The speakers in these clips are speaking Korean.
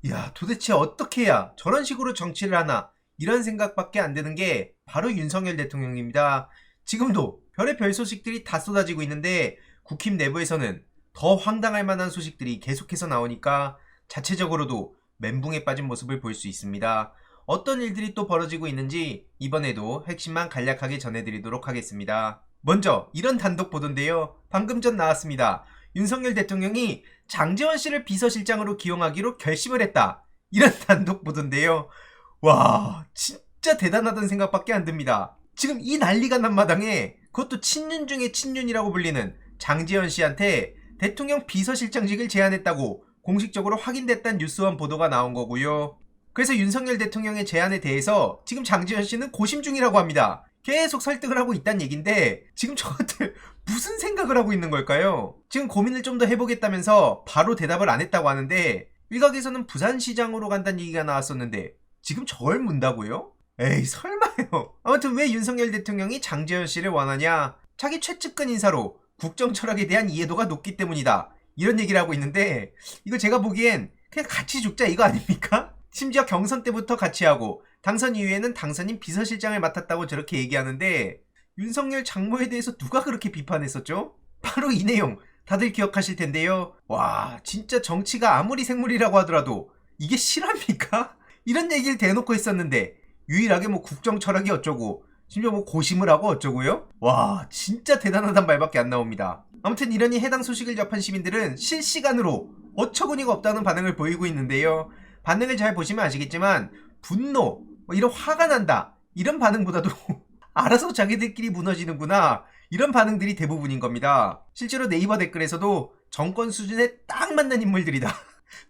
야, 도대체 어떻게 해야 저런 식으로 정치를 하나? 이런 생각밖에 안 드는 게 바로 윤석열 대통령입니다. 지금도 별의별 소식들이 다 쏟아지고 있는데 국힘 내부에서는 더 황당할 만한 소식들이 계속해서 나오니까 자체적으로도 멘붕에 빠진 모습을 볼 수 있습니다. 어떤 일들이 또 벌어지고 있는지 이번에도 핵심만 간략하게 전해드리도록 하겠습니다. 먼저 이런 단독 보도인데요. 방금 전 나왔습니다. 윤석열 대통령이 장제원 씨를 비서실장으로 기용하기로 결심을 했다. 이런 단독 보도인데요. 와, 진짜 대단하다는 생각밖에 안 듭니다. 지금 이 난리가 난 마당에 그것도 친윤 중에 친윤이라고 불리는 장제원 씨한테 대통령 비서실장직을 제안했다고 공식적으로 확인됐다는 뉴스원 보도가 나온 거고요. 그래서 윤석열 대통령의 제안에 대해서 지금 장제원 씨는 고심 중이라고 합니다. 계속 설득을 하고 있다는 얘긴데 지금 저것들 무슨 생각을 하고 있는 걸까요? 지금 고민을 좀 더 해보겠다면서 바로 대답을 안 했다고 하는데 일각에서는 부산시장으로 간다는 얘기가 나왔었는데 지금 저걸 문다고요? 에이 설마요. 아무튼 왜 윤석열 대통령이 장제원 씨를 원하냐? 자기 최측근 인사로 국정 철학에 대한 이해도가 높기 때문이다. 이런 얘기를 하고 있는데 이거 제가 보기엔 그냥 같이 죽자 이거 아닙니까? 심지어 경선 때부터 같이 하고 당선 이후에는 당선인 비서실장을 맡았다고 저렇게 얘기하는데 윤석열 장모에 대해서 누가 그렇게 비판했었죠? 바로 이 내용 다들 기억하실 텐데요. 와 진짜 정치가 아무리 생물이라고 하더라도 이게 실합니까? 이런 얘기를 대놓고 했었는데 유일하게 뭐 국정 철학이 어쩌고 심지어 뭐 고심을 하고 어쩌고요? 와 진짜 대단하단 말밖에 안 나옵니다. 아무튼 이러니 해당 소식을 접한 시민들은 실시간으로 어처구니가 없다는 반응을 보이고 있는데요. 반응을 잘 보시면 아시겠지만 분노, 뭐 이런 화가 난다 이런 반응보다도 알아서 자기들끼리 무너지는구나 이런 반응들이 대부분인 겁니다. 실제로 네이버 댓글에서도 정권 수준에 딱 맞는 인물들이다.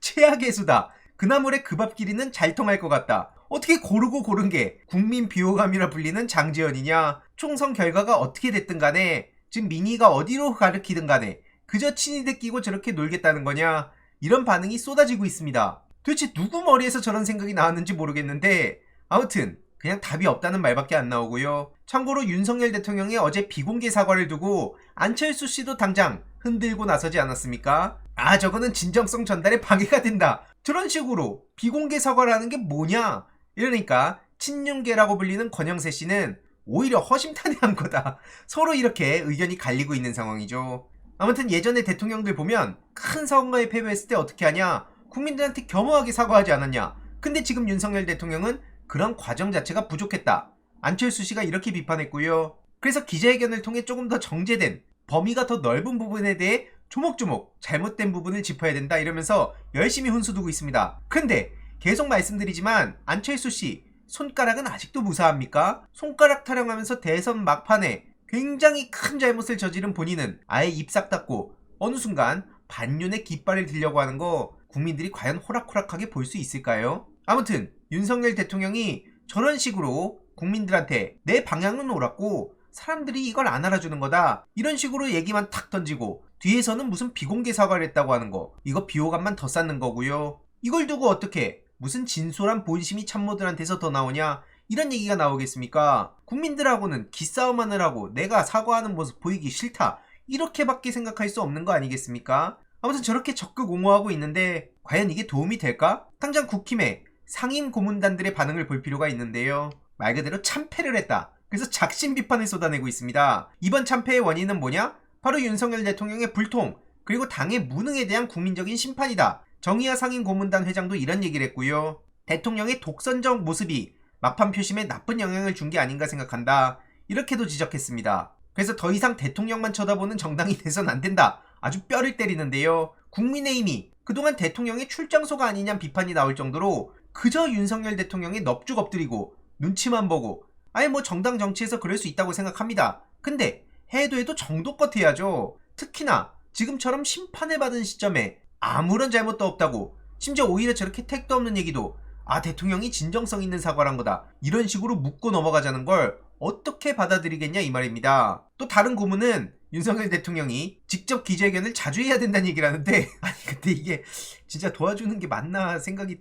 최악의 수다. 그나물의 그 밥 길이는 잘 통할 것 같다. 어떻게 고르고 고른 게 국민 비호감이라 불리는 장제원이냐. 총선 결과가 어떻게 됐든 간에 지금 민의가 어디로 가르키든 간에 그저 친이들 끼고 저렇게 놀겠다는 거냐. 이런 반응이 쏟아지고 있습니다. 도대체 누구 머리에서 저런 생각이 나왔는지 모르겠는데 아무튼 그냥 답이 없다는 말밖에 안 나오고요. 참고로 윤석열 대통령이 어제 비공개 사과를 두고 안철수 씨도 당장 흔들고 나서지 않았습니까? 아 저거는 진정성 전달에 방해가 된다. 저런 식으로 비공개 사과를 하는 게 뭐냐? 이러니까 친윤계라고 불리는 권영세 씨는 오히려 허심탄회한 거다. 서로 이렇게 의견이 갈리고 있는 상황이죠. 아무튼 예전에 대통령들 보면 큰 선거에 패배했을 때 어떻게 하냐? 국민들한테 겸허하게 사과하지 않았냐? 근데 지금 윤석열 대통령은 그런 과정 자체가 부족했다. 안철수 씨가 이렇게 비판했고요. 그래서 기자회견을 통해 조금 더 정제된 범위가 더 넓은 부분에 대해 조목조목 잘못된 부분을 짚어야 된다 이러면서 열심히 훈수두고 있습니다. 근데 계속 말씀드리지만 안철수 씨 손가락은 아직도 무사합니까? 손가락 타령하면서 대선 막판에 굉장히 큰 잘못을 저지른 본인은 아예 입 싹 닫고 어느 순간 반윤의 깃발을 들려고 하는 거 국민들이 과연 호락호락하게 볼 수 있을까요? 아무튼 윤석열 대통령이 저런 식으로 국민들한테 내 방향은 옳았고 사람들이 이걸 안 알아주는 거다 이런 식으로 얘기만 탁 던지고 뒤에서는 무슨 비공개 사과를 했다고 하는 거 이거 비호감만 더 쌓는 거고요. 이걸 두고 어떻게 무슨 진솔한 본심이 참모들한테서 더 나오냐 이런 얘기가 나오겠습니까? 국민들하고는 기싸움만을 하고 내가 사과하는 모습 보이기 싫다 이렇게밖에 생각할 수 없는 거 아니겠습니까? 아무튼 저렇게 적극 옹호하고 있는데 과연 이게 도움이 될까? 당장 국힘의 상임 고문단들의 반응을 볼 필요가 있는데요. 말 그대로 참패를 했다. 그래서 작심 비판을 쏟아내고 있습니다. 이번 참패의 원인은 뭐냐? 바로 윤석열 대통령의 불통 그리고 당의 무능에 대한 국민적인 심판이다. 정의화 상임 고문단 회장도 이런 얘기를 했고요. 대통령의 독선적 모습이 막판 표심에 나쁜 영향을 준 게 아닌가 생각한다. 이렇게도 지적했습니다. 그래서 더 이상 대통령만 쳐다보는 정당이 돼선 안 된다. 아주 뼈를 때리는데요. 국민의힘이 그동안 대통령의 출장소가 아니냐는 비판이 나올 정도로 그저 윤석열 대통령이 넙죽 엎드리고 눈치만 보고 아예 뭐 정당 정치에서 그럴 수 있다고 생각합니다. 근데 해도 정도껏 해야죠. 특히나 지금처럼 심판을 받은 시점에 아무런 잘못도 없다고 심지어 오히려 저렇게 택도 없는 얘기도 아 대통령이 진정성 있는 사과란 거다 이런 식으로 묻고 넘어가자는 걸 어떻게 받아들이겠냐 이 말입니다. 또 다른 고문은 윤석열 대통령이 직접 기자회견을 자주 해야 된다는 얘기를 하는데 아니 근데 이게 진짜 도와주는 게 맞나 생각이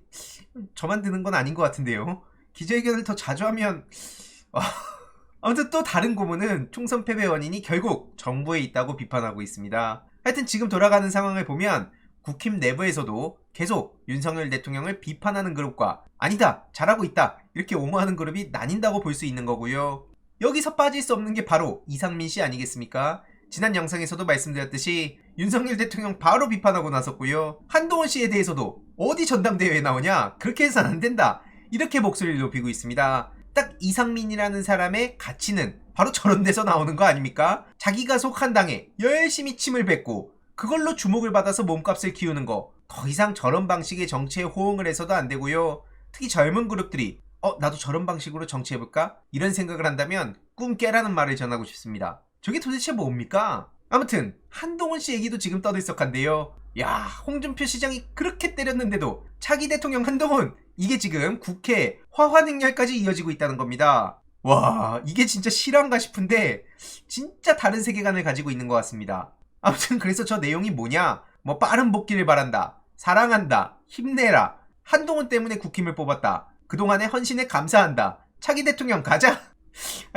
저만 드는 건 아닌 것 같은데요. 기자회견을 더 자주 하면 아무튼 또 다른 고문은 총선 패배 원인이 결국 정부에 있다고 비판하고 있습니다. 하여튼 지금 돌아가는 상황을 보면 국힘 내부에서도 계속 윤석열 대통령을 비판하는 그룹과 아니다, 잘하고 있다 이렇게 옹호하는 그룹이 나뉜다고 볼 수 있는 거고요. 여기서 빠질 수 없는 게 바로 이상민 씨 아니겠습니까? 지난 영상에서도 말씀드렸듯이 윤석열 대통령 바로 비판하고 나섰고요. 한동훈 씨에 대해서도 어디 전당대회에 나오냐? 그렇게 해서는 안 된다. 이렇게 목소리를 높이고 있습니다. 딱 이상민이라는 사람의 가치는 바로 저런 데서 나오는 거 아닙니까? 자기가 속한 당에 열심히 침을 뱉고 그걸로 주목을 받아서 몸값을 키우는 거. 더 이상 저런 방식의 정치에 호응을 해서도 안 되고요. 특히 젊은 그룹들이 나도 저런 방식으로 정치해볼까? 이런 생각을 한다면 꿈 깨라는 말을 전하고 싶습니다. 저게 도대체 뭡니까? 아무튼 한동훈 씨 얘기도 지금 떠들썩한데요. 야, 홍준표 시장이 그렇게 때렸는데도 차기 대통령 한동훈, 이게 지금 국회 화환행렬까지 이어지고 있다는 겁니다. 와, 이게 진짜 실화인가 싶은데 진짜 다른 세계관을 가지고 있는 것 같습니다. 아무튼 그래서 저 내용이 뭐냐? 뭐 빠른 복귀를 바란다, 사랑한다, 힘내라, 한동훈 때문에 국힘을 뽑았다, 그동안의 헌신에 감사한다, 차기 대통령 가자,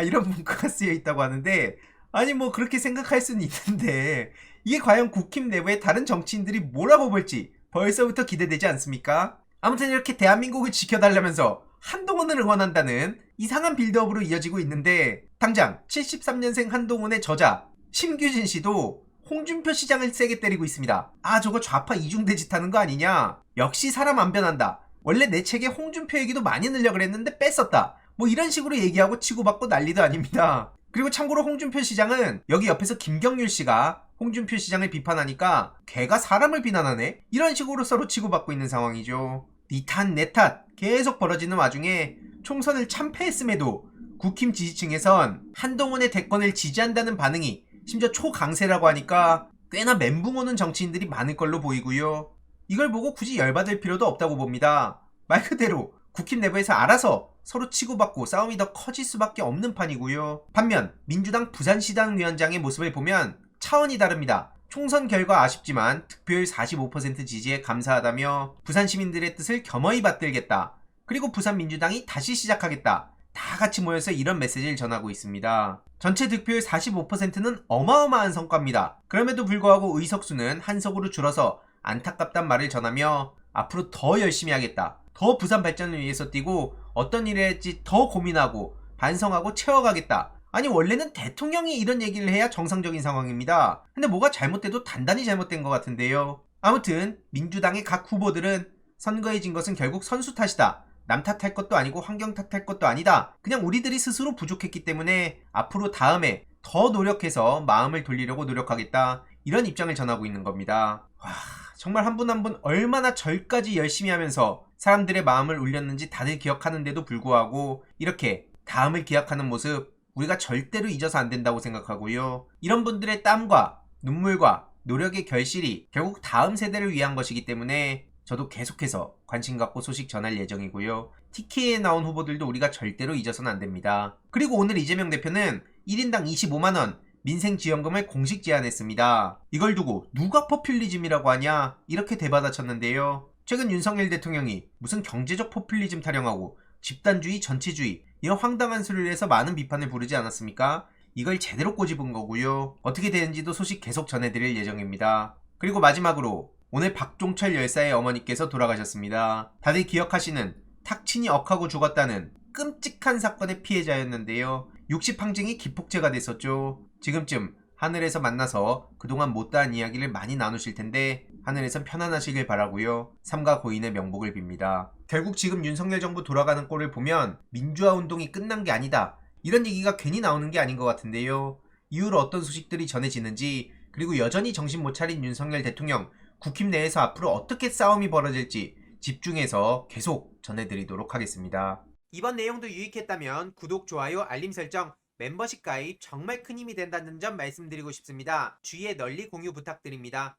이런 문구가 쓰여 있다고 하는데, 아니 뭐 그렇게 생각할 수는 있는데 이게 과연 국힘 내부의 다른 정치인들이 뭐라고 볼지 벌써부터 기대되지 않습니까? 아무튼 이렇게 대한민국을 지켜달라면서 한동훈을 응원한다는 이상한 빌드업으로 이어지고 있는데, 당장 73년생 한동훈의 저자 심규진 씨도 홍준표 시장을 세게 때리고 있습니다. 저거 좌파 이중대짓 하는 거 아니냐? 역시 사람 안 변한다. 원래 내 책에 홍준표 얘기도 많이 넣으려고 그랬는데 뺐었다. 뭐 이런 식으로 얘기하고 치고받고 난리도 아닙니다. 그리고 참고로 홍준표 시장은 여기 옆에서 김경률 씨가 홍준표 시장을 비판하니까 걔가 사람을 비난하네? 이런 식으로 서로 치고받고 있는 상황이죠. 니 탓 내 탓 계속 벌어지는 와중에 총선을 참패했음에도 국힘 지지층에선 한동훈의 대권을 지지한다는 반응이 심지어 초강세라고 하니까 꽤나 멘붕 오는 정치인들이 많을 걸로 보이고요. 이걸 보고 굳이 열받을 필요도 없다고 봅니다. 말 그대로 국힘 내부에서 알아서 서로 치고받고 싸움이 더 커질 수밖에 없는 판이고요. 반면 민주당 부산시당 위원장의 모습을 보면 차원이 다릅니다. 총선 결과 아쉽지만 득표율 45% 지지에 감사하다며 부산 시민들의 뜻을 겸허히 받들겠다. 그리고 부산 민주당이 다시 시작하겠다. 다 같이 모여서 이런 메시지를 전하고 있습니다. 전체 득표율 45%는 어마어마한 성과입니다. 그럼에도 불구하고 의석수는 한석으로 줄어서 안타깝단 말을 전하며 앞으로 더 열심히 하겠다. 더 부산 발전을 위해서 뛰고 어떤 일을 할지 더 고민하고 반성하고 채워가겠다. 아니 원래는 대통령이 이런 얘기를 해야 정상적인 상황입니다. 근데 뭐가 잘못돼도 단단히 잘못된 것 같은데요. 아무튼 민주당의 각 후보들은 선거에 진 것은 결국 선수 탓이다. 남 탓할 것도 아니고 환경 탓할 것도 아니다. 그냥 우리들이 스스로 부족했기 때문에 앞으로 다음에 더 노력해서 마음을 돌리려고 노력하겠다. 이런 입장을 전하고 있는 겁니다. 와, 정말 한 분 한 분 얼마나 절까지 열심히 하면서 사람들의 마음을 울렸는지 다들 기억하는데도 불구하고 이렇게 다음을 기약하는 모습 우리가 절대로 잊어서 안 된다고 생각하고요. 이런 분들의 땀과 눈물과 노력의 결실이 결국 다음 세대를 위한 것이기 때문에 저도 계속해서 관심 갖고 소식 전할 예정이고요. TK에 나온 후보들도 우리가 절대로 잊어서는 안 됩니다. 그리고 오늘 이재명 대표는 1인당 25만원 민생지원금을 공식 제안했습니다. 이걸 두고 누가 포퓰리즘이라고 하냐 이렇게 대받아쳤는데요. 최근 윤석열 대통령이 무슨 경제적 포퓰리즘 타령하고 집단주의, 전체주의 이런 황당한 소리를 해서 많은 비판을 부르지 않았습니까? 이걸 제대로 꼬집은 거고요. 어떻게 되는지도 소식 계속 전해드릴 예정입니다. 그리고 마지막으로 오늘 박종철 열사의 어머니께서 돌아가셨습니다. 다들 기억하시는 탁친이 억하고 죽었다는 끔찍한 사건의 피해자였는데요. 60항쟁이 기폭제가 됐었죠. 지금쯤 하늘에서 만나서 그동안 못다한 이야기를 많이 나누실 텐데 하늘에선 편안하시길 바라고요. 삼가 고인의 명복을 빕니다. 결국 지금 윤석열 정부 돌아가는 꼴을 보면 민주화 운동이 끝난 게 아니다. 이런 얘기가 괜히 나오는 게 아닌 것 같은데요. 이후로 어떤 소식들이 전해지는지 그리고 여전히 정신 못 차린 윤석열 대통령 국힘 내에서 앞으로 어떻게 싸움이 벌어질지 집중해서 계속 전해드리도록 하겠습니다. 이번 내용도 유익했다면 구독, 좋아요, 알림 설정, 멤버십 가입 정말 큰 힘이 된다는 점 말씀드리고 싶습니다. 주위에 널리 공유 부탁드립니다.